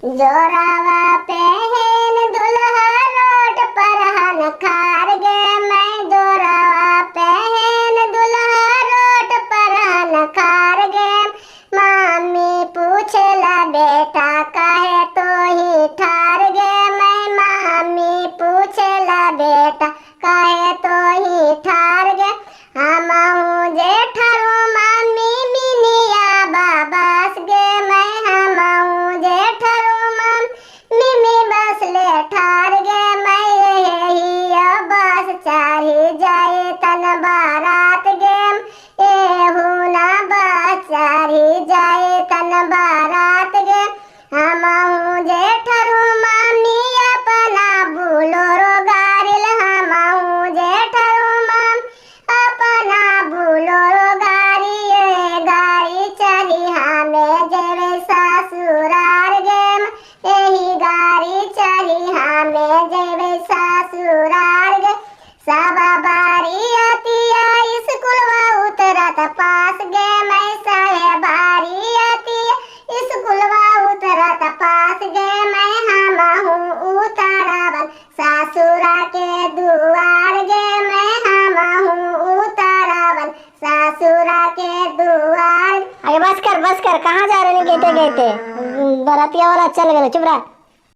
जोरावा पहन दुल्हा रोड पर हन खार गे। मैं जोरावा पहन दुल्हा रोड पर हन खार गे। मम्मी पूछला बेटा काहे तो ही ठार गे। मैं मम्मी पूछला बेटा काहे तो ही ठार गे। हम जेठरू मम्मी मिनिया बाबास गे। मैं हम जेठरू मम्मी बसले ठार गे। मैं यही बस चाही जाए तन बारात गे। एहू ना बस चाही जाए तन बारात गे। हम जेठरू मम्मी अपना बुलोरो गारिल। हम जेठरू मम्मी अपना बुलोरो गाड़ी चली हमें जेवे ससुरार गे। यही गाड़ी चली हमें जेवे ससुरार गे। सब बारी अतिया स्कूलवा उतरत पास गे। मैं सहे बारी अतिया स्कूलवा उतरत पास गे। मैं हम उतरवन ससुरा के दुआर गे। मैं हम उतरवन ससुरा के दुआर। अरे बस कर कहाँ जा रहे गेटे गेटे। बरातिया वाला चल गए, चुप रहा।